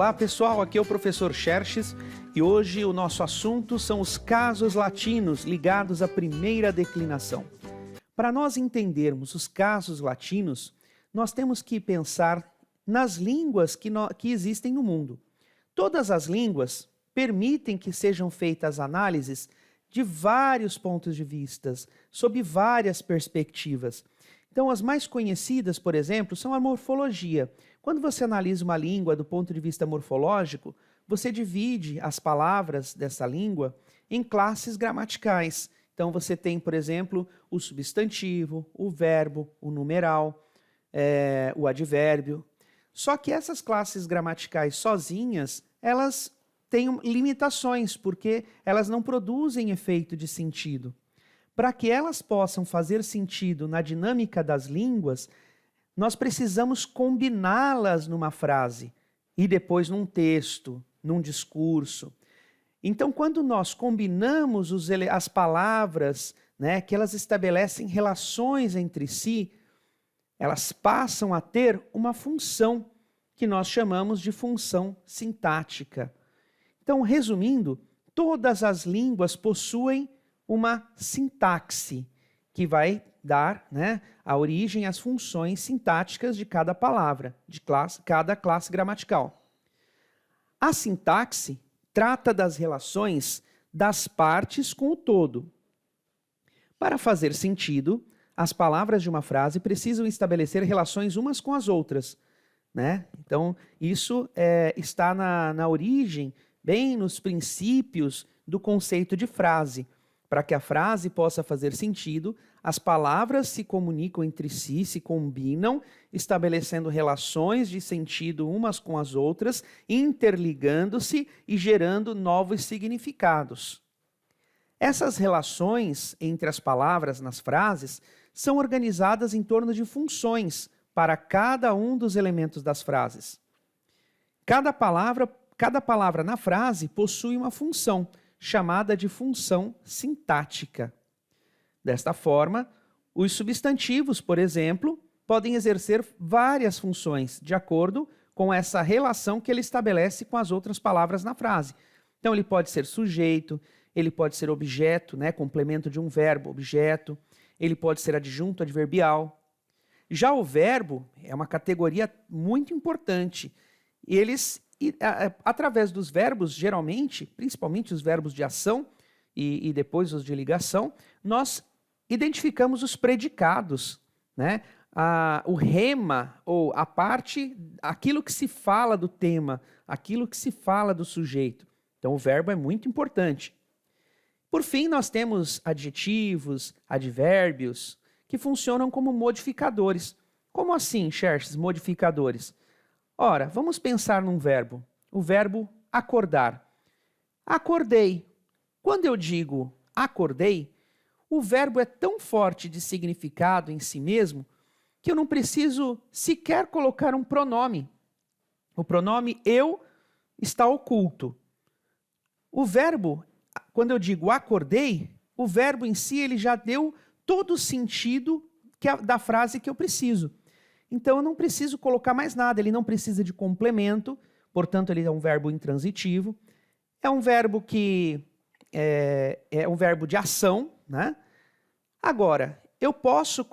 Olá pessoal, aqui é o professor Xerxes e hoje o nosso assunto são os casos latinos ligados à primeira declinação. Para nós entendermos os casos latinos, nós temos que pensar nas línguas que existem no mundo. Todas as línguas permitem que sejam feitas análises de vários pontos de vista, sob várias perspectivas. Então, as mais conhecidas, por exemplo, são a morfologia. Quando você analisa uma língua do ponto de vista morfológico, você divide as palavras dessa língua em classes gramaticais. Então, você tem, por exemplo, o substantivo, o verbo, o numeral, o advérbio. Só que essas classes gramaticais sozinhas, elas têm limitações, porque elas não produzem efeito de sentido. Para que elas possam fazer sentido na dinâmica das línguas, nós precisamos combiná-las numa frase e depois num texto, num discurso. Então, quando nós combinamos as palavras, que elas estabelecem relações entre si, elas passam a ter uma função que nós chamamos de função sintática. Então, resumindo, todas as línguas possuem uma sintaxe, que vai dar a origem às funções sintáticas de cada palavra, de cada classe gramatical. A sintaxe trata das relações das partes com o todo. Para fazer sentido, as palavras de uma frase precisam estabelecer relações umas com as outras. Então, isso está na origem, bem nos princípios do conceito de frase. Para que a frase possa fazer sentido, as palavras se comunicam entre si, se combinam, estabelecendo relações de sentido umas com as outras, interligando-se e gerando novos significados. Essas relações entre as palavras nas frases são organizadas em torno de funções para cada um dos elementos das frases. Cada palavra na frase possui uma função, chamada de função sintática. Desta forma, os substantivos, por exemplo, podem exercer várias funções, de acordo com essa relação que ele estabelece com as outras palavras na frase. Então, ele pode ser sujeito, ele pode ser objeto, complemento de um verbo, objeto, ele pode ser adjunto adverbial. Já o verbo é uma categoria muito importante. Através dos verbos, geralmente, principalmente os verbos de ação e depois os de ligação, nós identificamos os predicados, o rema, ou a parte, aquilo que se fala do tema, aquilo que se fala do sujeito. Então, o verbo é muito importante. Por fim, nós temos adjetivos, advérbios, que funcionam como modificadores. Como assim, Xerxes, modificadores? Ora, vamos pensar num verbo, o verbo acordar. Acordei. Quando eu digo acordei, o verbo é tão forte de significado em si mesmo que eu não preciso sequer colocar um pronome. O pronome eu está oculto. O verbo, quando eu digo acordei, o verbo em si ele já deu todo o sentido da frase que eu preciso. Então, eu não preciso colocar mais nada, ele não precisa de complemento, portanto, ele é um verbo intransitivo. É um verbo que é um verbo de ação. Agora, eu posso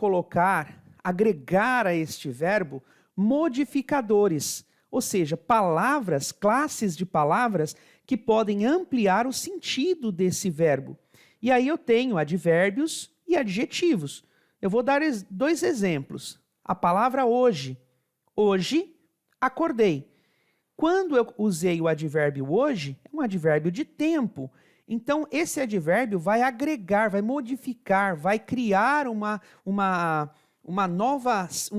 agregar a este verbo modificadores, ou seja, palavras, classes de palavras que podem ampliar o sentido desse verbo. E aí eu tenho advérbios e adjetivos. Eu vou dar dois exemplos. A palavra hoje. Hoje, acordei. Quando eu usei o advérbio hoje, é um advérbio de tempo. Então, esse advérbio vai agregar, vai modificar, vai criar um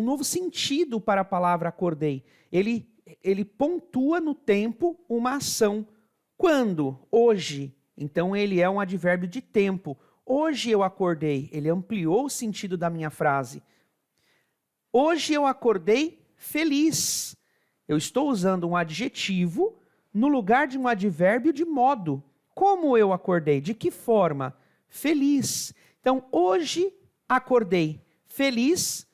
novo sentido para a palavra acordei. Ele pontua no tempo uma ação. Quando? Hoje. Então, ele é um advérbio de tempo. Hoje eu acordei. Ele ampliou o sentido da minha frase. Hoje eu acordei feliz. Eu estou usando um adjetivo no lugar de um advérbio de modo. Como eu acordei? De que forma? Feliz. Então, hoje acordei feliz.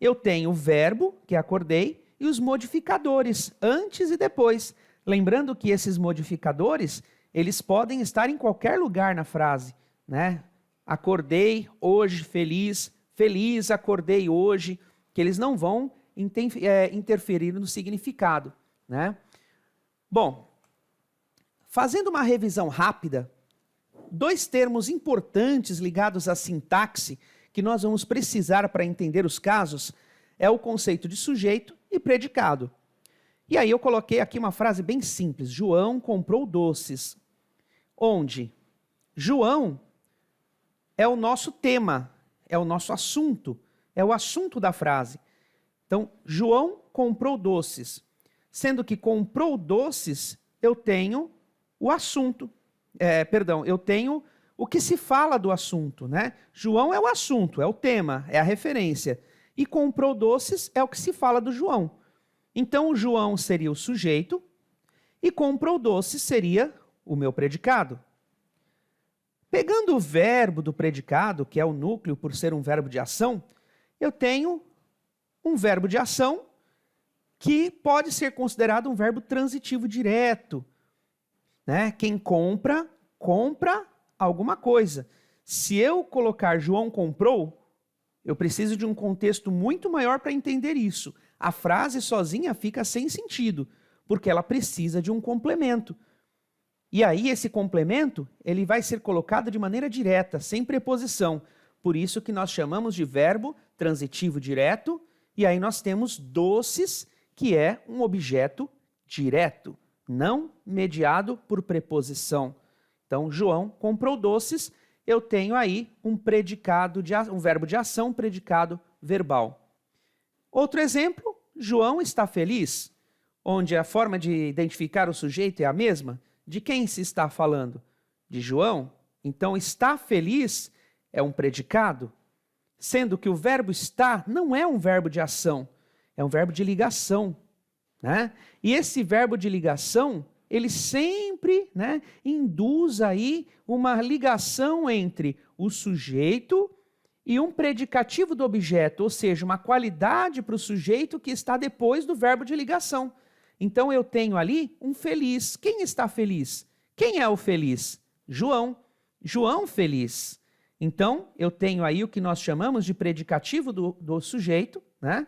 Eu tenho o verbo, que acordei, e os modificadores, antes e depois. Lembrando que esses modificadores, eles podem estar em qualquer lugar na frase, né? Acordei hoje feliz, feliz acordei hoje, que eles não vão interferir no significado, né? Bom, fazendo uma revisão rápida, 2 termos importantes ligados à sintaxe que nós vamos precisar para entender os casos é o conceito de sujeito e predicado. E aí eu coloquei aqui uma frase bem simples, João comprou doces, onde João é o nosso tema, é o nosso assunto, é o assunto da frase. Então, João comprou doces, sendo que comprou doces, eu tenho o assunto, eu tenho o que se fala do assunto, né? João é o assunto, é o tema, é a referência, e comprou doces é o que se fala do João. Então, o João seria o sujeito e comprou doces seria o meu predicado. Pegando o verbo do predicado, que é o núcleo por ser um verbo de ação, eu tenho um verbo de ação que pode ser considerado um verbo transitivo direto, né? Quem compra, compra alguma coisa. Se eu colocar João comprou, eu preciso de um contexto muito maior para entender isso. A frase sozinha fica sem sentido, porque ela precisa de um complemento. E aí esse complemento, ele vai ser colocado de maneira direta, sem preposição. Por isso que nós chamamos de verbo transitivo direto, e aí nós temos doces, que é um objeto direto, não mediado por preposição. Então, João comprou doces, eu tenho aí um verbo de ação, predicado verbal. Outro exemplo, João está feliz, onde a forma de identificar o sujeito é a mesma. De quem se está falando? De João. Então, está feliz é um predicado, sendo que o verbo estar não é um verbo de ação, é um verbo de ligação, né? E esse verbo de ligação, ele sempre, né, induz aí uma ligação entre o sujeito e um predicativo do objeto, ou seja, uma qualidade para o sujeito que está depois do verbo de ligação. Então eu tenho ali um feliz. Quem está feliz? Quem é o feliz? João. João feliz. Então eu tenho aí o que nós chamamos de predicativo do sujeito, né?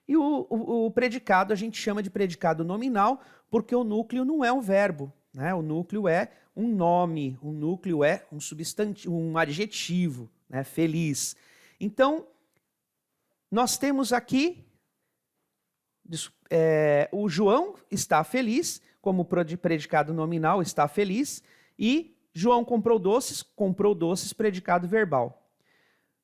E o predicado a gente chama de predicado nominal, porque o núcleo não é um verbo, né? O núcleo é um nome, o núcleo é um substantivo, um adjetivo, né? Feliz. Então, nós temos aqui, o João está feliz, como predicado nominal está feliz, e João comprou doces, predicado verbal.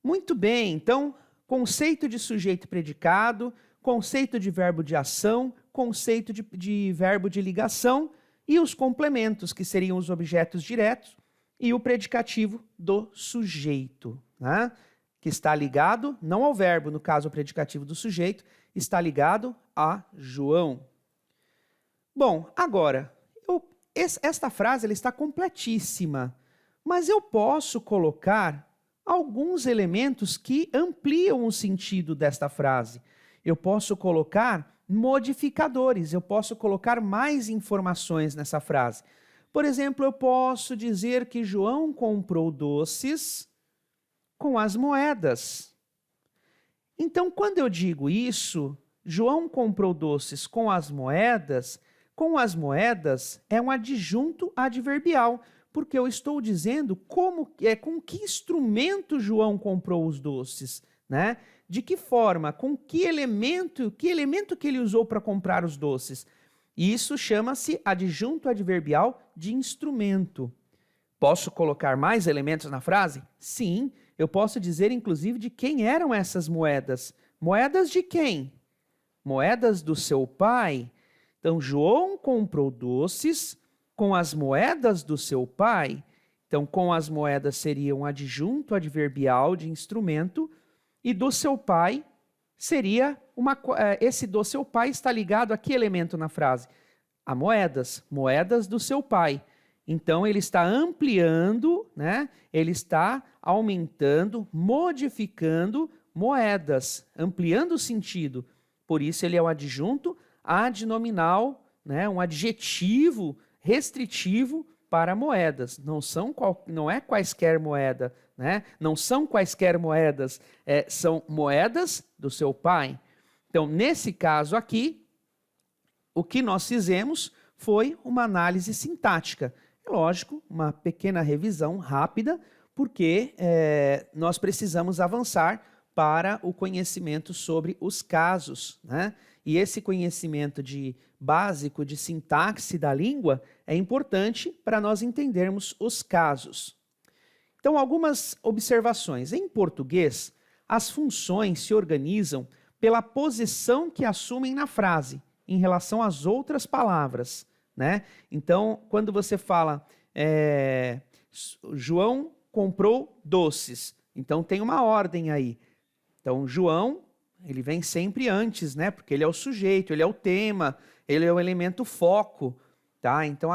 Muito bem, então, conceito de sujeito e predicado, conceito de verbo de ação, conceito de verbo de ligação e os complementos, que seriam os objetos diretos, e o predicativo do sujeito, né? Que está ligado, não ao verbo, no caso o predicativo do sujeito, está ligado a João. Bom, agora, esta frase ela está completíssima, mas eu posso colocar alguns elementos que ampliam o sentido desta frase. Eu posso colocar modificadores, eu posso colocar mais informações nessa frase. Por exemplo, eu posso dizer que João comprou doces com as moedas. Então, quando eu digo isso, João comprou doces com as moedas é um adjunto adverbial, porque eu estou dizendo com que instrumento João comprou os doces, né? De que forma, com que elemento que ele usou para comprar os doces. Isso chama-se adjunto adverbial de instrumento. Posso colocar mais elementos na frase? Sim, eu posso dizer inclusive de quem eram essas moedas. Moedas de quem? Moedas do seu pai. Então, João comprou doces com as moedas do seu pai. Então, com as moedas seria um adjunto adverbial de instrumento, e do seu pai seria esse do seu pai está ligado a que elemento na frase? A moedas do seu pai. Então, ele está ampliando, né? Ele está aumentando, modificando moedas, ampliando o sentido. Por isso, ele é um adjunto adnominal, né, um adjetivo restritivo para moedas. Não é quaisquer moeda, né? Não são quaisquer moedas, são moedas do seu pai. Então, nesse caso aqui, o que nós fizemos foi uma análise sintática. É lógico, uma pequena revisão rápida, porque nós precisamos avançar para o conhecimento sobre os casos, né? E esse conhecimento básico de sintaxe da língua é importante para nós entendermos os casos. Então, algumas observações. Em português, as funções se organizam pela posição que assumem na frase, em relação às outras palavras, né? Então, quando você fala, João comprou doces, então tem uma ordem aí. Então, João, ele vem sempre antes, né? Porque ele é o sujeito, ele é o tema, ele é o elemento foco, tá? Então,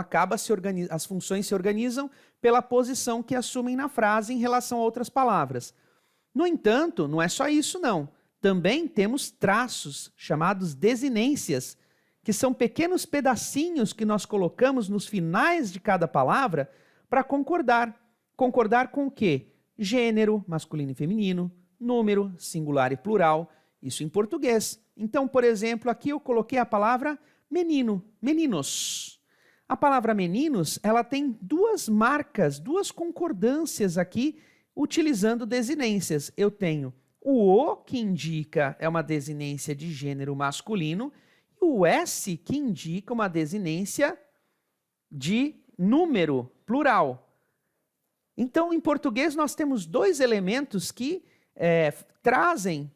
as funções se organizam pela posição que assumem na frase em relação a outras palavras. No entanto, não é só isso, não. Também temos traços, chamados desinências, que são pequenos pedacinhos que nós colocamos nos finais de cada palavra para concordar. Concordar com o quê? Gênero, masculino e feminino, número, singular e plural, isso em português. Então, por exemplo, aqui eu coloquei a palavra menino, meninos. A palavra meninos, ela tem duas marcas, duas concordâncias aqui, utilizando desinências. Eu tenho o que indica é uma desinência de gênero masculino, e o S que indica uma desinência de número, plural. Então, em português, nós temos dois elementos que trazem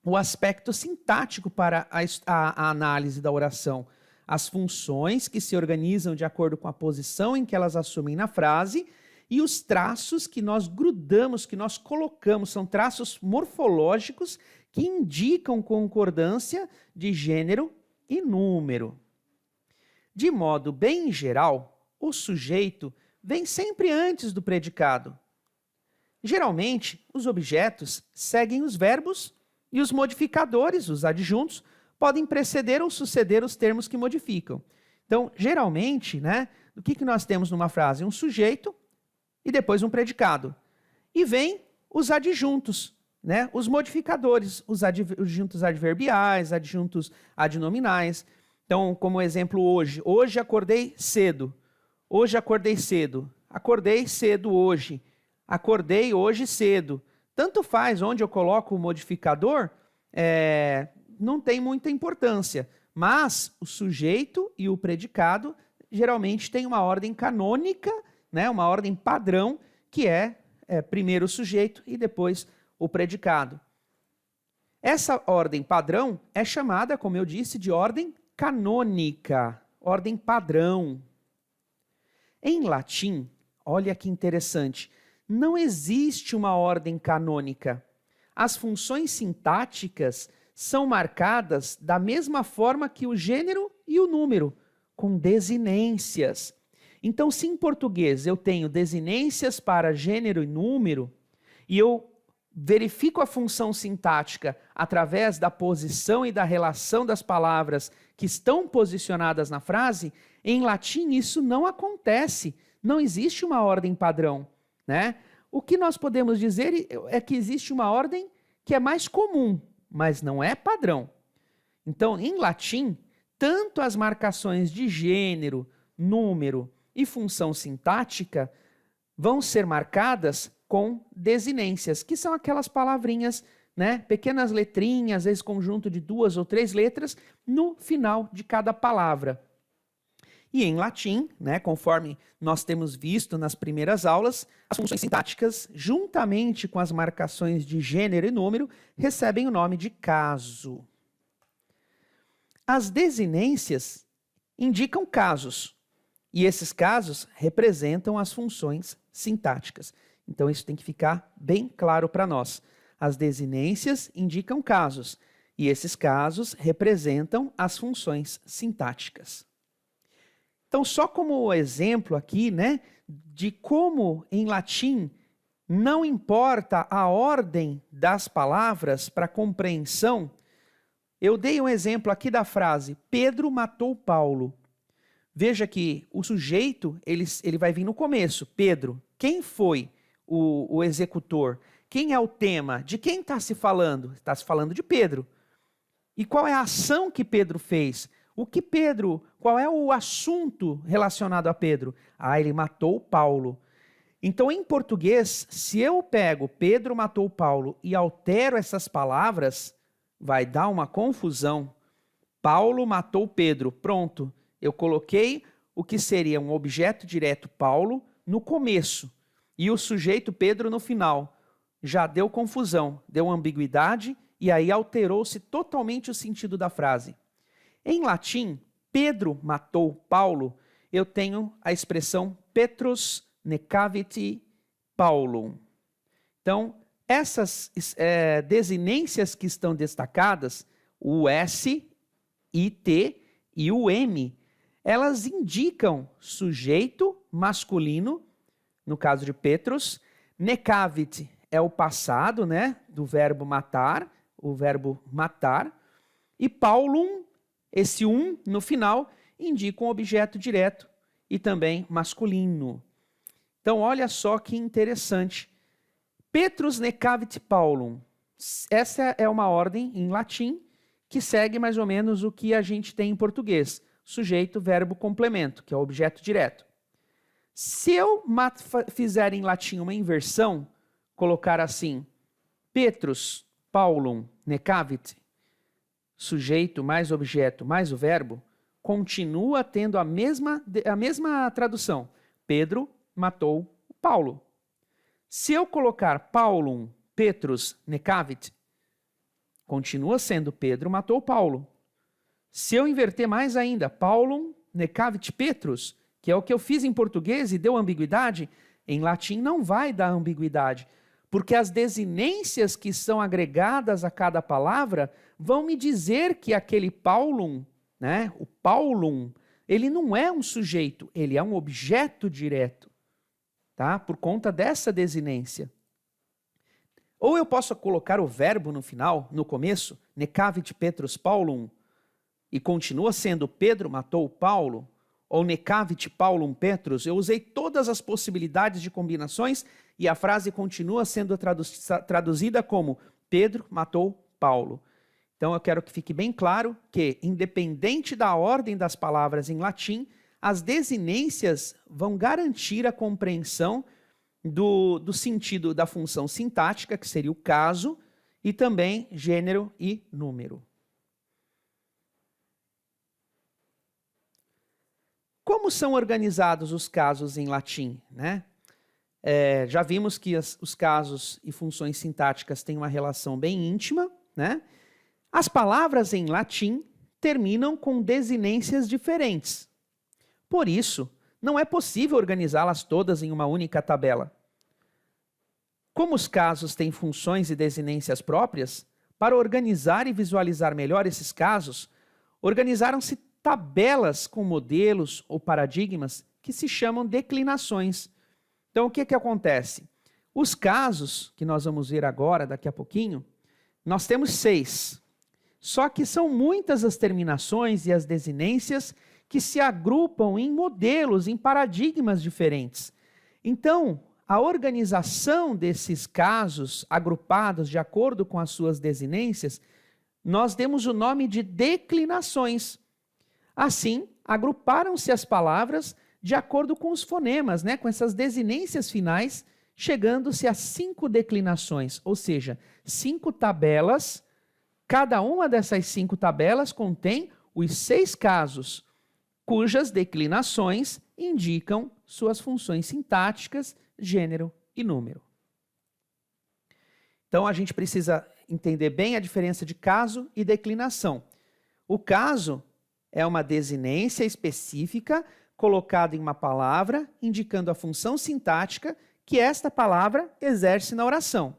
o aspecto sintático para a análise da oração. As funções que se organizam de acordo com a posição em que elas assumem na frase e os traços que nós grudamos, que nós colocamos, são traços morfológicos que indicam concordância de gênero e número. De modo bem geral, o sujeito vem sempre antes do predicado. Geralmente, os objetos seguem os verbos e os modificadores, os adjuntos, podem preceder ou suceder os termos que modificam. Então, geralmente, né, o que nós temos numa frase? Um sujeito e depois um predicado. E vem os adjuntos, né, os modificadores, os adjuntos adverbiais, adjuntos adnominais. Então, como exemplo hoje. Hoje acordei cedo. Hoje acordei cedo. Acordei cedo hoje. Acordei hoje cedo. Tanto faz onde eu coloco o modificador, não tem muita importância. Mas o sujeito e o predicado geralmente têm uma ordem canônica, né, uma ordem padrão, que é primeiro o sujeito e depois o predicado. Essa ordem padrão é chamada, como eu disse, de ordem canônica, ordem padrão. Em latim, olha que interessante, não existe uma ordem canônica. As funções sintáticas são marcadas da mesma forma que o gênero e o número, com desinências. Então, se em português eu tenho desinências para gênero e número, e eu verifico a função sintática através da posição e da relação das palavras que estão posicionadas na frase, em latim isso não acontece, não existe uma ordem padrão, né? O que nós podemos dizer é que existe uma ordem que é mais comum, mas não é padrão. Então, em latim, tanto as marcações de gênero, número e função sintática vão ser marcadas com desinências, que são aquelas palavrinhas, né, pequenas letrinhas, às vezes conjunto de 2 ou 3 letras, no final de cada palavra. E em latim, né, conforme nós temos visto nas primeiras aulas, as funções sintáticas, juntamente com as marcações de gênero e número, recebem o nome de caso. As desinências indicam casos, e esses casos representam as funções sintáticas. Então isso tem que ficar bem claro para nós. As desinências indicam casos, e esses casos representam as funções sintáticas. Então, só como exemplo aqui, né, de como em latim não importa a ordem das palavras para compreensão, Eu dei um exemplo aqui da frase, Pedro matou Paulo. Veja que o sujeito, ele vai vir no começo, Pedro. Quem foi o executor? Quem é o tema? De quem está se falando? Está se falando de Pedro. E qual é a ação que Pedro fez? Qual é o assunto relacionado a Pedro? Ele matou Paulo. Então, em português, se eu pego Pedro matou Paulo e altero essas palavras, vai dar uma confusão. Paulo matou Pedro. Pronto. Eu coloquei o que seria um objeto direto Paulo no começo e o sujeito Pedro no final. Já deu confusão, deu ambiguidade e aí alterou-se totalmente o sentido da frase. Em latim, Pedro matou Paulo, eu tenho a expressão Petrus necavit Paulum. Então, essas desinências que estão destacadas, o S, IT e o M, elas indicam sujeito masculino, no caso de Petrus, necavit é o passado, né, do verbo matar, o verbo matar, e Paulum, esse no final, indica um objeto direto e também masculino. Então, olha só que interessante. Petrus necavit Paulum. Essa é uma ordem em latim que segue mais ou menos o que a gente tem em português. Sujeito, verbo, complemento, que é o objeto direto. Se eu fizer em latim uma inversão, colocar assim, Petrus, Paulum, necavit, sujeito mais objeto mais o verbo, continua tendo a mesma tradução. Pedro matou Paulo. Se eu colocar Paulum, Petrus, necavit, continua sendo Pedro matou Paulo. Se eu inverter mais ainda, Paulum, necavit Petrus, que é o que eu fiz em português e deu ambiguidade, em latim não vai dar ambiguidade, porque as desinências que são agregadas a cada palavra vão me dizer que aquele Paulum, né, o Paulum, ele não é um sujeito, ele é um objeto direto, tá? Por conta dessa desinência. Ou eu posso colocar o verbo no final, no começo, necavit Petrus Paulum, e continua sendo Pedro matou Paulo, ou necavit Paulum Petrus. Eu usei todas as possibilidades de combinações e a frase continua sendo traduzida como Pedro matou Paulo. Então eu quero que fique bem claro que, independente da ordem das palavras em latim, as desinências vão garantir a compreensão do sentido da função sintática, que seria o caso, e também gênero e número. Como são organizados os casos em latim, né? Já vimos que os casos e funções sintáticas têm uma relação bem íntima, né? As palavras em latim terminam com desinências diferentes. Por isso, não é possível organizá-las todas em uma única tabela. Como os casos têm funções e desinências próprias, para organizar e visualizar melhor esses casos, organizaram-se tabelas com modelos ou paradigmas que se chamam declinações. Então, o que acontece? Os casos, que nós vamos ver agora, daqui a pouquinho, nós temos 6. Só que são muitas as terminações e as desinências que se agrupam em modelos, em paradigmas diferentes. Então, a organização desses casos agrupados de acordo com as suas desinências, nós demos o nome de declinações. Assim, agruparam-se as palavras de acordo com os fonemas, né? Com essas desinências finais, chegando-se a 5 declinações, ou seja, 5 tabelas. Cada uma dessas 5 tabelas contém os 6 casos, cujas declinações indicam suas funções sintáticas, gênero e número. Então, a gente precisa entender bem a diferença de caso e declinação. O caso é uma desinência específica colocada em uma palavra, indicando a função sintática que esta palavra exerce na oração.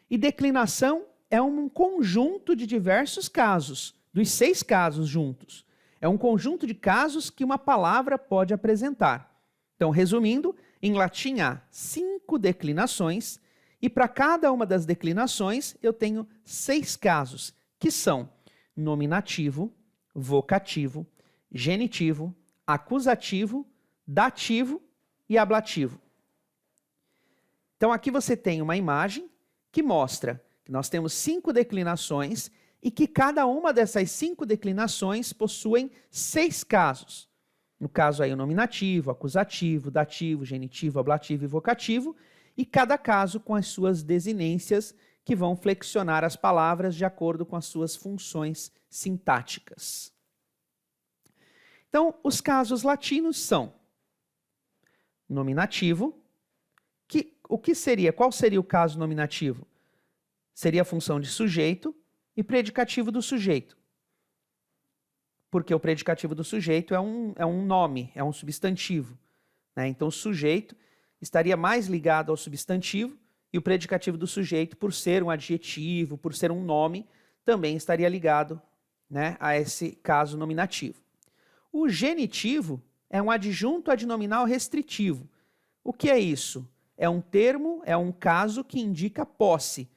E declinação é um conjunto de diversos casos, dos 6 casos juntos. É um conjunto de casos que uma palavra pode apresentar. Então, resumindo, em latim há 5 declinações, e para cada uma das declinações eu tenho 6 casos, que são nominativo, vocativo, genitivo, acusativo, dativo e ablativo. Então aqui você tem uma imagem que mostra que nós temos 5 declinações e que cada uma dessas 5 declinações possuem 6 casos. No caso aí o nominativo, acusativo, dativo, genitivo, ablativo e vocativo, e cada caso com as suas desinências que vão flexionar as palavras de acordo com as suas funções sintáticas. Então, os casos latinos são nominativo, qual seria o caso nominativo? Seria a função de sujeito e predicativo do sujeito. Porque o predicativo do sujeito é um nome, é um substantivo, né? Então, o sujeito estaria mais ligado ao substantivo e o predicativo do sujeito, por ser um adjetivo, por ser um nome, também estaria ligado, né, a esse caso nominativo. O genitivo é um adjunto adnominal restritivo. O que é isso? É um termo, é um caso que indica posse.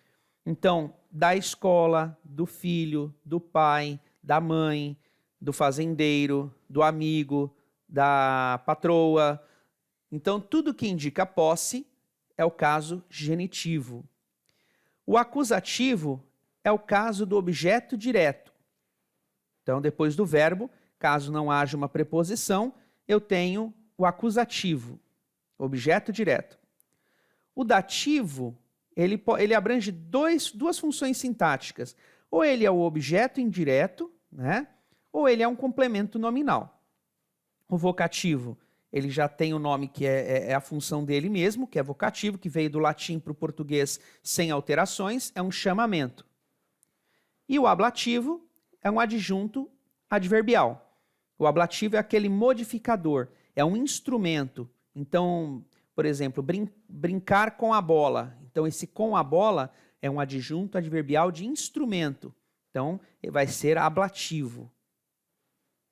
Então, da escola, do filho, do pai, da mãe, do fazendeiro, do amigo, da patroa. Então, tudo que indica posse é o caso genitivo. O acusativo é o caso do objeto direto. Então, depois do verbo, caso não haja uma preposição, eu tenho o acusativo, objeto direto. O dativo, ele abrange duas funções sintáticas. Ou ele é o objeto indireto, né? Ou ele é um complemento nominal. O vocativo, ele já tem o nome que é a função dele mesmo, que é vocativo, que veio do latim para o português sem alterações, é um chamamento. E o ablativo é um adjunto adverbial. O ablativo é aquele modificador, é um instrumento. Então, por exemplo, brincar com a bola. Então, esse com a bola é um adjunto adverbial de instrumento. Então, vai ser ablativo.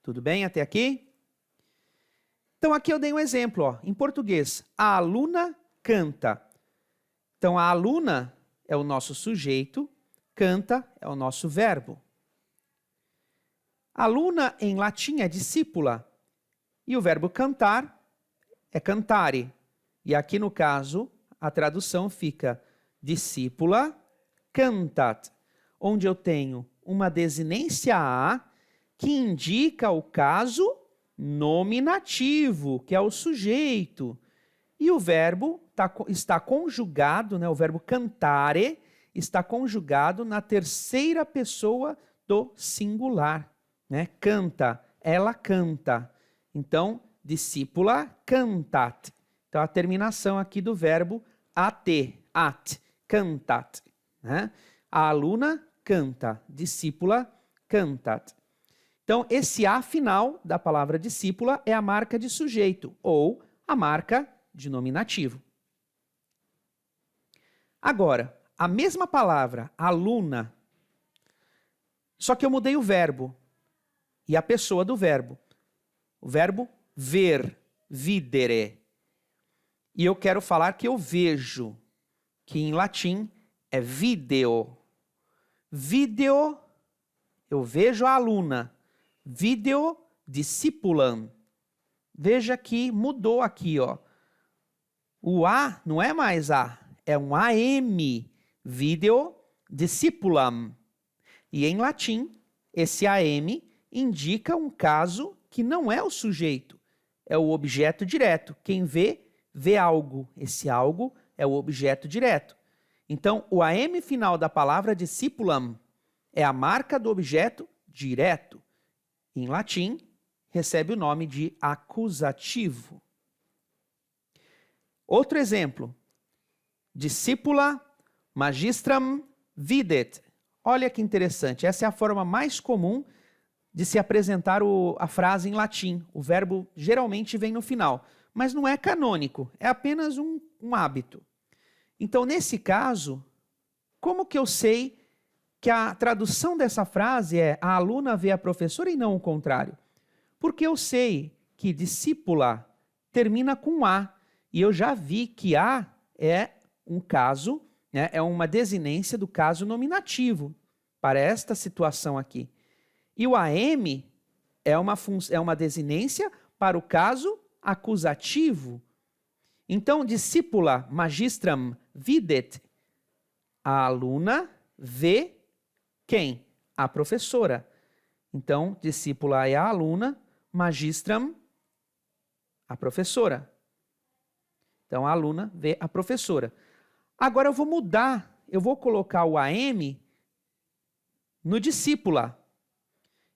Tudo bem até aqui? Então, aqui eu dei um exemplo, ó, em português. A aluna canta. Então, a aluna é o nosso sujeito, canta é o nosso verbo. Aluna em latim é discípula. E o verbo cantar é cantare. E aqui, no caso, a tradução fica discípula cantat, onde eu tenho uma desinência a que indica o caso nominativo, que é o sujeito. E o verbo está conjugado, né, o verbo cantare está conjugado na terceira pessoa do singular. Né? Canta, ela canta. Então, discípula cantat. Então, a terminação aqui do verbo at, cantat. Né? A aluna canta, discípula cantat. Então, esse A final da palavra discípula é a marca de sujeito, ou a marca de nominativo. Agora, a mesma palavra, aluna, só que eu mudei o verbo e a pessoa do verbo. O verbo ver, videre. E eu quero falar que eu vejo, que em latim é video. Video, eu vejo a aluna. Video discipulam. Veja que mudou aqui, ó. O A não é mais A, é um AM. Video discipulam. E em latim, esse AM indica um caso que não é o sujeito, é o objeto direto. Quem vê, vê algo. Esse algo é o objeto direto. Então, o AM final da palavra discipulam é a marca do objeto direto. Em latim, recebe o nome de acusativo. Outro exemplo. Discipula magistram videt. Olha que interessante, essa é a forma mais comum de se apresentar a frase em latim. O verbo geralmente vem no final, mas não é canônico, é apenas um hábito. Então, nesse caso, como que eu sei que a tradução dessa frase é a aluna vê a professora e não o contrário? Porque eu sei que discípula termina com A, e eu já vi que A é um caso, né, é uma desinência do caso nominativo para esta situação aqui. E o AM é uma desinência para o caso acusativo. Então, discípula magistram videt, a aluna vê quem? A professora. Então, discípula é a aluna, magistram, a professora. Então, a aluna vê a professora. Agora eu vou mudar, eu vou colocar o AM no discípula.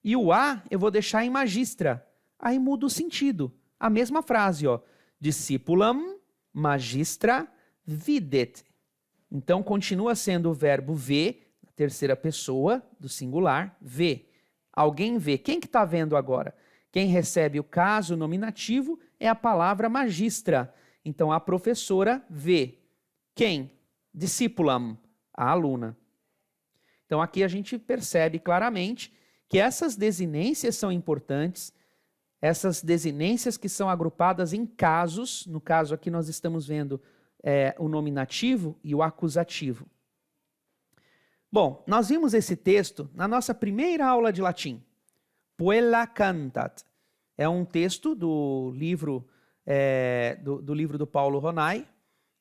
E o A eu vou deixar em magistra. Aí muda o sentido. A mesma frase, ó. Discipulam magistra videt. Então, continua sendo o verbo ver, na terceira pessoa do singular, vê. Alguém vê. Quem que está vendo agora? Quem recebe o caso nominativo é a palavra magistra. Então, a professora vê. Quem? Discipulam, a aluna. Então, aqui a gente percebe claramente que essas desinências são importantes, essas desinências que são agrupadas em casos, no caso aqui nós estamos vendo o nominativo e o acusativo. Bom, nós vimos esse texto na nossa primeira aula de latim. Puella cantat. É um texto do livro do Paulo Ronay,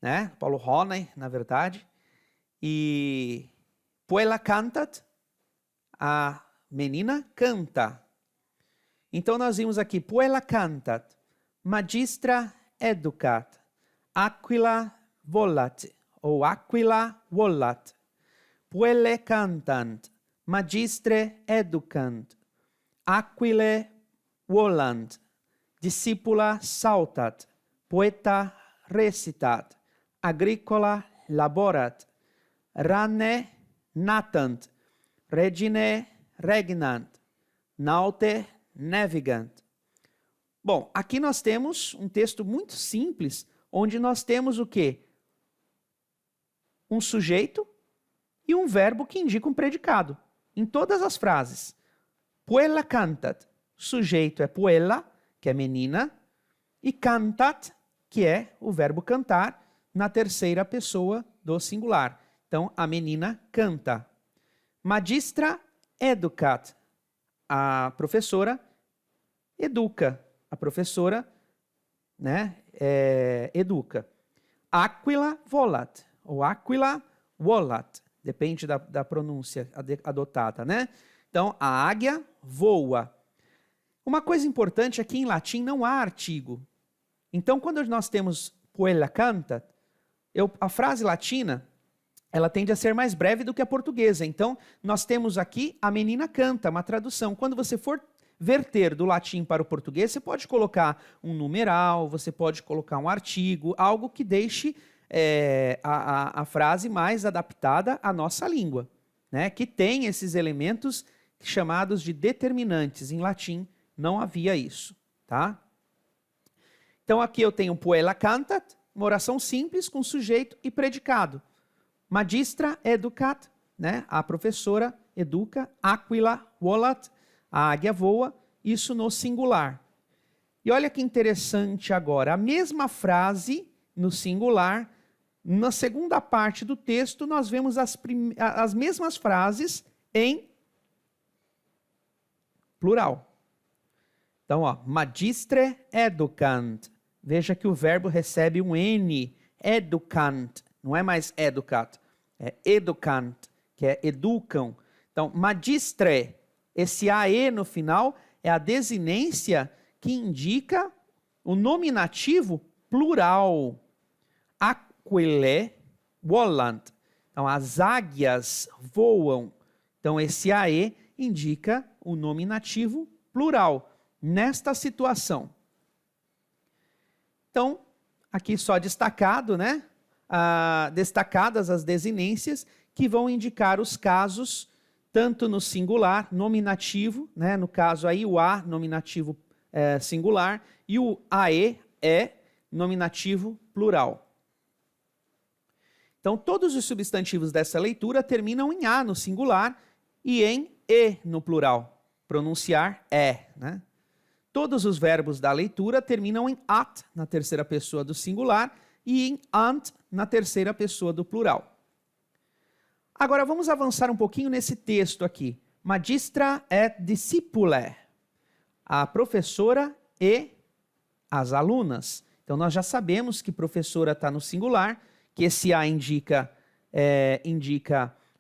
né? Paulo Ronay, na verdade. E Puella cantat, a menina canta. Então nós vimos aqui, Puella cantat, magistra educat, aquila volat, ou aquila volat. Puelle cantant, magistre educant, aquile volant, discipula saltat, poeta recitat, agricola laborat, ranne natant, regine regnant, naute navigant. Bom, aqui nós temos um texto muito simples, onde nós temos o quê? Um sujeito e um verbo que indica um predicado, em todas as frases. Puella cantat, sujeito é puella, que é menina, e cantat, que é o verbo cantar, na terceira pessoa do singular. Então, a menina canta. Magistra educat, a professora educa. A professora, né, educa. Aquila volat, ou aquila volat, depende da pronúncia adotada, né? Então, a águia voa. Uma coisa importante é que em latim não há artigo. Então, quando nós temos puella cantat, a frase latina, ela tende a ser mais breve do que a portuguesa. Então, nós temos aqui a menina canta, uma tradução. Quando você for verter do latim para o português, você pode colocar um numeral, você pode colocar um artigo, algo que deixe a frase mais adaptada à nossa língua, né? Que tem esses elementos chamados de determinantes. Em latim não havia isso, tá? Então aqui eu tenho puella cantat, uma oração simples com sujeito e predicado. Magistra educat, né? A professora educa, aquila volat, a águia voa, isso no singular. E olha que interessante agora, a mesma frase no singular, na segunda parte do texto, nós vemos as mesmas frases em plural. Então, ó, magistre educant. Veja que o verbo recebe um N, educant. Não é mais educat, é educant, que é educam. Então, magistre, esse AE no final é a desinência que indica o nominativo plural. Aquile volant. Então, as águias voam. Então, esse AE indica o nominativo plural nesta situação. Então, aqui só destacado, né? Destacadas as desinências que vão indicar os casos tanto no singular, nominativo, né? No caso aí o A, nominativo singular, e o AE é nominativo plural. Então, todos os substantivos dessa leitura terminam em A no singular e em E no plural. Pronunciar né? Todos os verbos da leitura terminam em at na terceira pessoa do singular e em ant na terceira pessoa do plural. Agora vamos avançar um pouquinho nesse texto aqui. Magistra et discipulae. A professora e as alunas. Então, nós já sabemos que professora está no singular, que esse a indica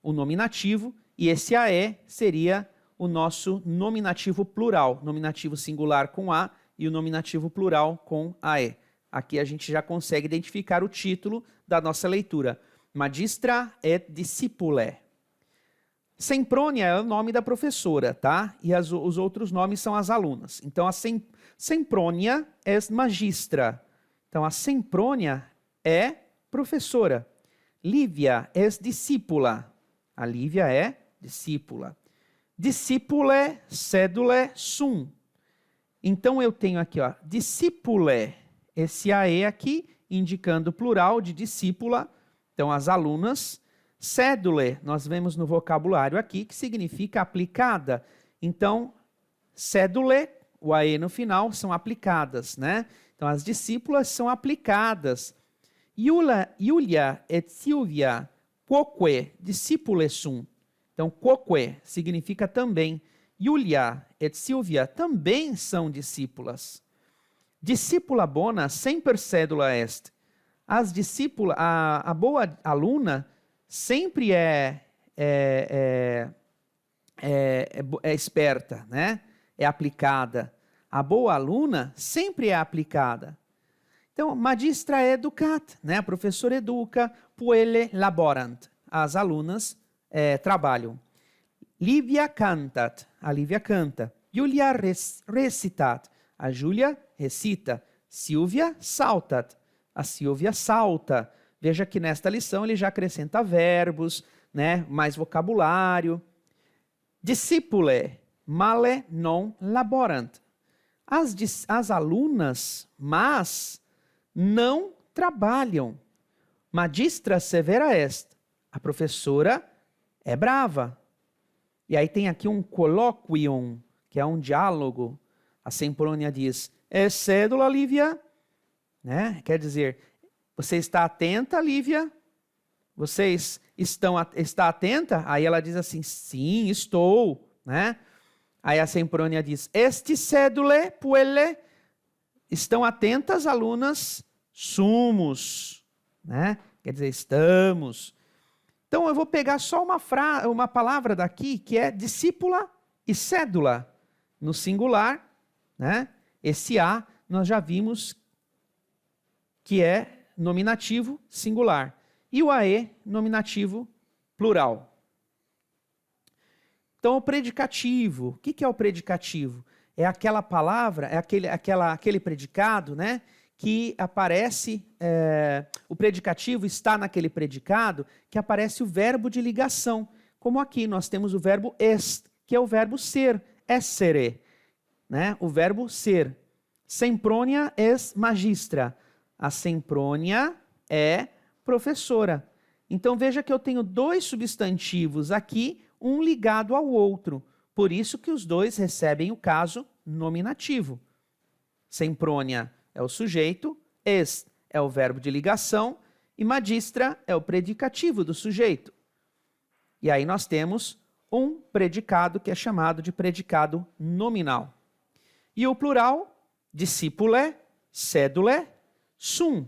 o nominativo, e esse ae seria o nosso nominativo plural, nominativo singular com a e o nominativo plural com ae. Aqui a gente já consegue identificar o título da nossa leitura. Magistra et discipulae. Sempronia é o nome da professora, tá? E os outros nomes são as alunas. Então, a Sempronia é magistra. Então, a Sempronia é professora. Lívia é discípula. A Lívia é discípula. Discipulae, sedulae, sum. Então, eu tenho aqui, ó, discipulae, esse ae aqui, indicando o plural de discípula. Então, as alunas. Sedulae, nós vemos no vocabulário aqui, que significa aplicada. Então, sedulae, o ae no final, são aplicadas, né? Então, as discípulas são aplicadas. Iulia et Silvia, quoque, discipulae sum. Então, quoque significa também. Iulia et Silvia também são discípulas. Discípula bona semper sedula est. As discípulas, a boa aluna sempre é esperta, né? É aplicada. A boa aluna sempre é aplicada. Então, magistra educat, né? A professora educa, puelle laborant. As alunas trabalham. Lívia cantat, a Lívia canta. Julia recitat, a Júlia recita. Silvia saltat, a Silvia salta. Veja que nesta lição ele já acrescenta verbos, né? Mais vocabulário. Discipulae, male non laborant. As alunas, mas não trabalham. Magistra severa est. A professora é brava. E aí tem aqui um colloquium, que é um diálogo. A Sempronia diz, é cédula, Lívia? Né? Quer dizer, você está atenta, Lívia? Você está atenta? Aí ela diz assim, sim, estou. Né? Aí a Sempronia diz, esti sedule puelle? Estão atentas, alunas? Sumos. Né? Quer dizer, estamos. Então eu vou pegar só uma palavra daqui, que é discípula e cédula. No singular, né? Esse a nós já vimos que é nominativo singular. E o ae, nominativo plural. Então, o predicativo. O que é o predicativo? É aquela palavra, é aquele predicado, né? Que aparece, o predicativo está naquele predicado que aparece o verbo de ligação. Como aqui nós temos o verbo est, que é o verbo ser, essere, né? O verbo ser. Sempronia est magistra. A Sempronia é professora. Então veja que eu tenho dois substantivos aqui, um ligado ao outro. Por isso que os dois recebem o caso nominativo. Sempronia é o sujeito, est é o verbo de ligação e magistra é o predicativo do sujeito. E aí nós temos um predicado que é chamado de predicado nominal. E o plural, discipulae, sedulae, sum.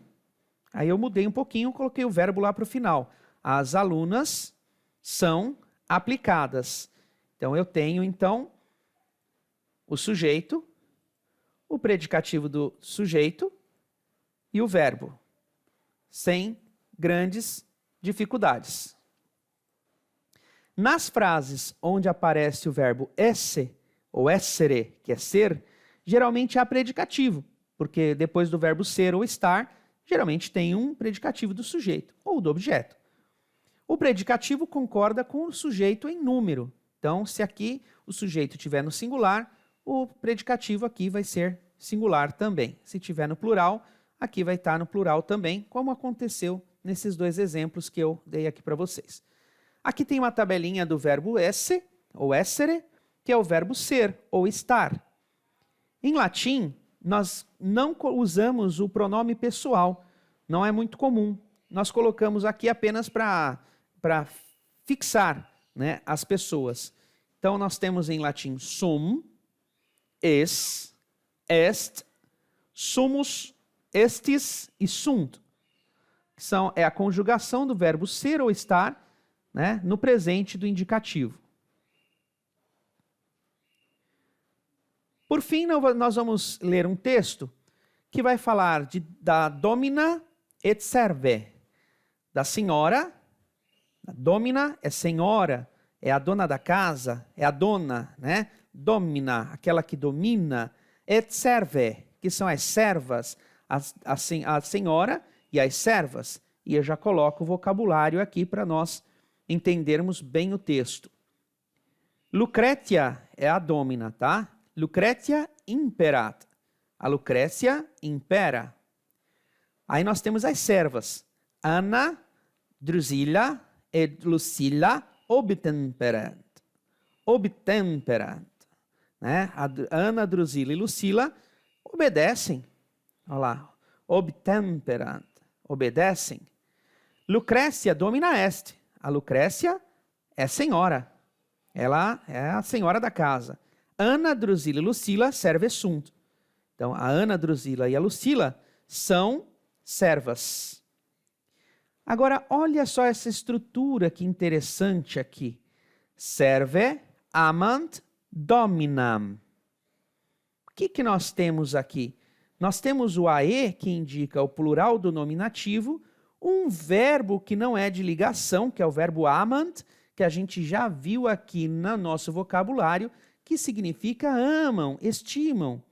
Aí eu mudei um pouquinho, coloquei o verbo lá para o final. As alunas são aplicadas. Então eu tenho, então, o sujeito, o predicativo do sujeito e o verbo, sem grandes dificuldades. Nas frases onde aparece o verbo esse ou essere, que é ser, geralmente há predicativo, porque depois do verbo ser ou estar, geralmente tem um predicativo do sujeito ou do objeto. O predicativo concorda com o sujeito em número. Então, se aqui o sujeito estiver no singular, o predicativo aqui vai ser singular também. Se estiver no plural, aqui vai estar no plural também, como aconteceu nesses dois exemplos que eu dei aqui para vocês. Aqui tem uma tabelinha do verbo esse, ou essere, que é o verbo ser, ou estar. Em latim, nós não usamos o pronome pessoal, não é muito comum. Nós colocamos aqui apenas para fixar, né, as pessoas. Então, nós temos em latim sum, es, est, sumus, estis e sunt. É a conjugação do verbo ser ou estar, né, no presente do indicativo. Por fim, nós vamos ler um texto que vai falar da domina et serve, da senhora. A domina é senhora, é a dona da casa, é a dona, né? Domina, aquela que domina, et serve, que são as servas, a senhora e as servas. E eu já coloco o vocabulário aqui para nós entendermos bem o texto. Lucretia é a domina, tá? Lucretia imperat. A Lucrécia impera. Aí nós temos as servas. Anna, Drusilla e Lucilla obtemperant. Obtemperant. Né? Ana, Drusilla e Lucila obedecem. Olha lá. Obtemperant. Obedecem. Lucrécia domina est. A Lucrécia é senhora. Ela é a senhora da casa. Ana, Drusilla e Lucila serve sunt. Então, a Ana, Drusilla e a Lucila são servas. Agora, olha só essa estrutura que interessante aqui. Serve, amant, dominam. O que nós temos aqui? Nós temos o ae, que indica o plural do nominativo, um verbo que não é de ligação, que é o verbo amant, que a gente já viu aqui no nosso vocabulário, que significa amam, estimam.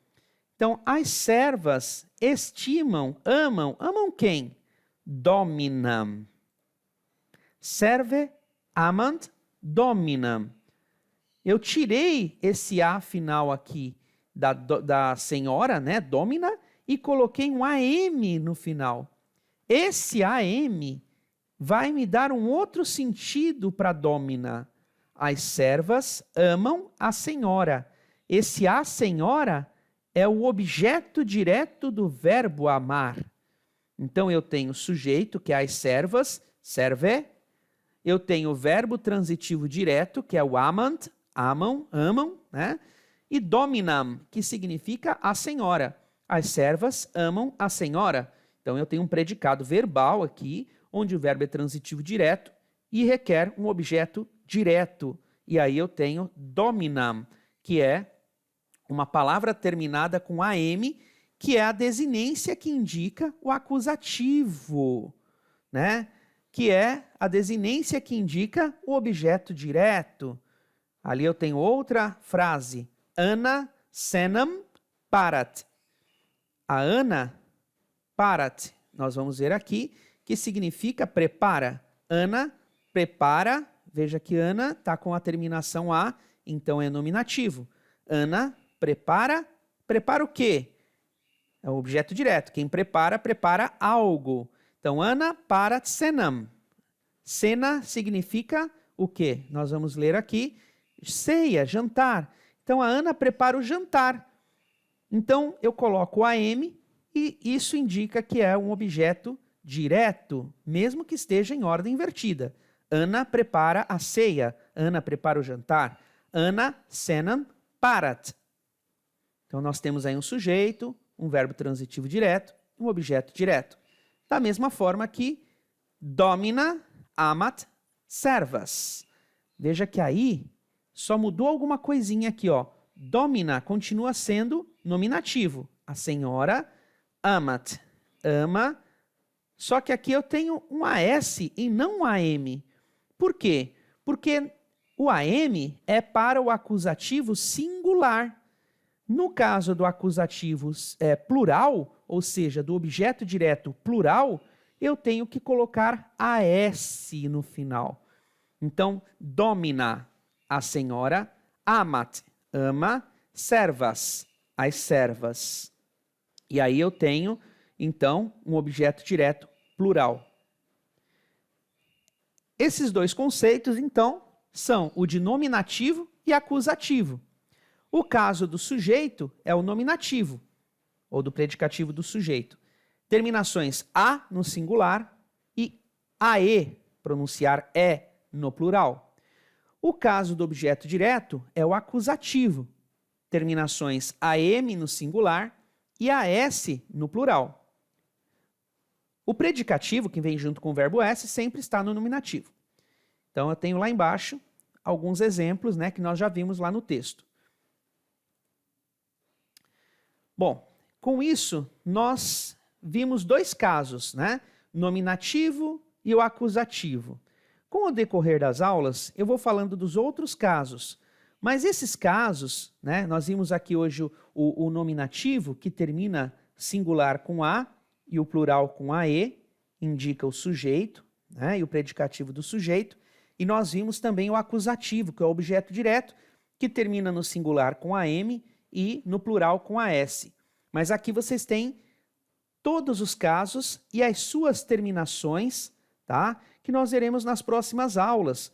Então, as servas estimam, amam quem? Dominam. Serve, amant, dominam. Eu tirei esse A final aqui da senhora, né, domina, e coloquei um AM no final. Esse AM vai me dar um outro sentido para domina. As servas amam a senhora. Esse a senhora é o objeto direto do verbo amar. Então, eu tenho o sujeito, que é as servas, serve. Eu tenho o verbo transitivo direto, que é o amant, amam, né? E dominam, que significa a senhora. As servas amam a senhora. Então, eu tenho um predicado verbal aqui, onde o verbo é transitivo direto e requer um objeto direto. E aí eu tenho dominam, que é uma palavra terminada com AM, que é a desinência que indica o acusativo, né? Que é a desinência que indica o objeto direto. Ali eu tenho outra frase. Anna senam parat. A Ana parat, nós vamos ver aqui, que significa prepara. Ana prepara, veja que Ana está com a terminação A, então é nominativo. Ana prepara o quê? É o objeto direto. Quem prepara algo. Então, Ana parat senam. Cena significa o quê? Nós vamos ler aqui. Ceia, jantar. Então, a Ana prepara o jantar. Então, eu coloco o AM e isso indica que é um objeto direto, mesmo que esteja em ordem invertida. Ana prepara a ceia. Ana prepara o jantar. Ana senam parat. Então, nós temos aí um sujeito, um verbo transitivo direto, um objeto direto. Da mesma forma que domina, amat, servas. Veja que aí só mudou alguma coisinha aqui, ó. Domina continua sendo nominativo. A senhora amat, ama. Só que aqui eu tenho um AS e não um AM. Por quê? Porque o AM é para o acusativo singular. No caso do acusativo plural, ou seja, do objeto direto plural, eu tenho que colocar AS no final. Então, domina, a senhora, amat, ama, servas, as servas. E aí eu tenho, então, um objeto direto plural. Esses dois conceitos, então, são o de nominativo e acusativo. O caso do sujeito é o nominativo, ou do predicativo do sujeito. Terminações a no singular e ae, pronunciar é no plural. O caso do objeto direto é o acusativo, terminações AM no singular e AS no plural. O predicativo, que vem junto com o verbo S, sempre está no nominativo. Então, eu tenho lá embaixo alguns exemplos, né, que nós já vimos lá no texto. Bom, com isso, nós vimos dois casos, né? Nominativo e o acusativo. Com o decorrer das aulas, eu vou falando dos outros casos. Mas esses casos, né, nós vimos aqui hoje o nominativo, que termina singular com A e o plural com AE, indica o sujeito, né, e o predicativo do sujeito. E nós vimos também o acusativo, que é o objeto direto, que termina no singular com AM e no plural com AS. Mas aqui vocês têm todos os casos e as suas terminações, tá? Que nós veremos nas próximas aulas.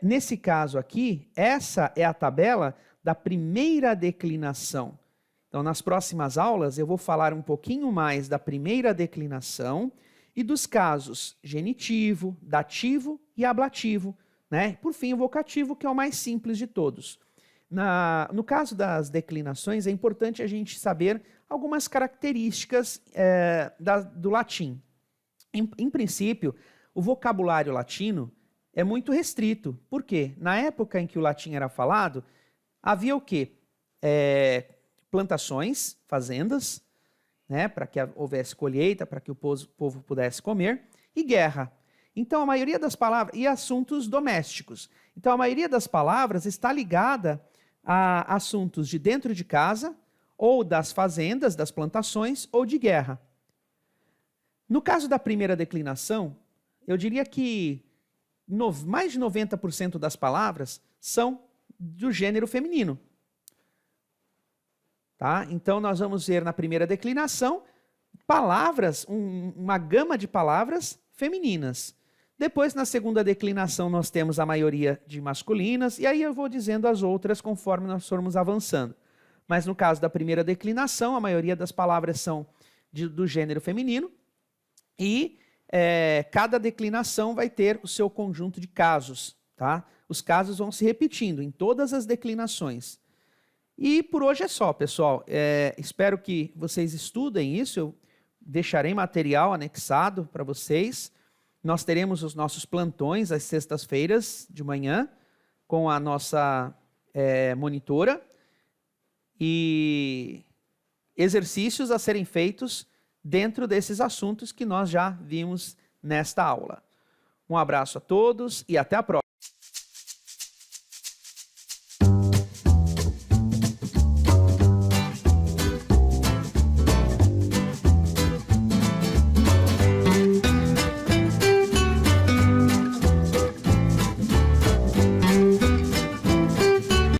Nesse caso aqui, essa é a tabela da primeira declinação. Então, nas próximas aulas, eu vou falar um pouquinho mais da primeira declinação e dos casos genitivo, dativo e ablativo, né? Por fim, o vocativo, que é o mais simples de todos. No caso das declinações, é importante a gente saber algumas características do latim. Em princípio, o vocabulário latino é muito restrito. Por quê? Na época em que o latim era falado, havia o quê? Plantações, fazendas, né, para que houvesse colheita, para que o povo pudesse comer, e guerra. Então, a maioria das palavras... E assuntos domésticos. Então, a maioria das palavras está ligada a assuntos de dentro de casa, ou das fazendas, das plantações, ou de guerra. No caso da primeira declinação, eu diria que mais de 90% das palavras são do gênero feminino. Tá? Então, nós vamos ver na primeira declinação palavras, uma gama de palavras femininas. Depois, na segunda declinação, nós temos a maioria de masculinas, e aí eu vou dizendo as outras conforme nós formos avançando. Mas no caso da primeira declinação, a maioria das palavras são do gênero feminino, e cada declinação vai ter o seu conjunto de casos. Tá? Os casos vão se repetindo em todas as declinações. E por hoje é só, pessoal. Espero que vocês estudem isso. Eu deixarei material anexado para vocês. Nós teremos os nossos plantões às sextas-feiras de manhã com a nossa monitora e exercícios a serem feitos dentro desses assuntos que nós já vimos nesta aula. Um abraço a todos e até a próxima.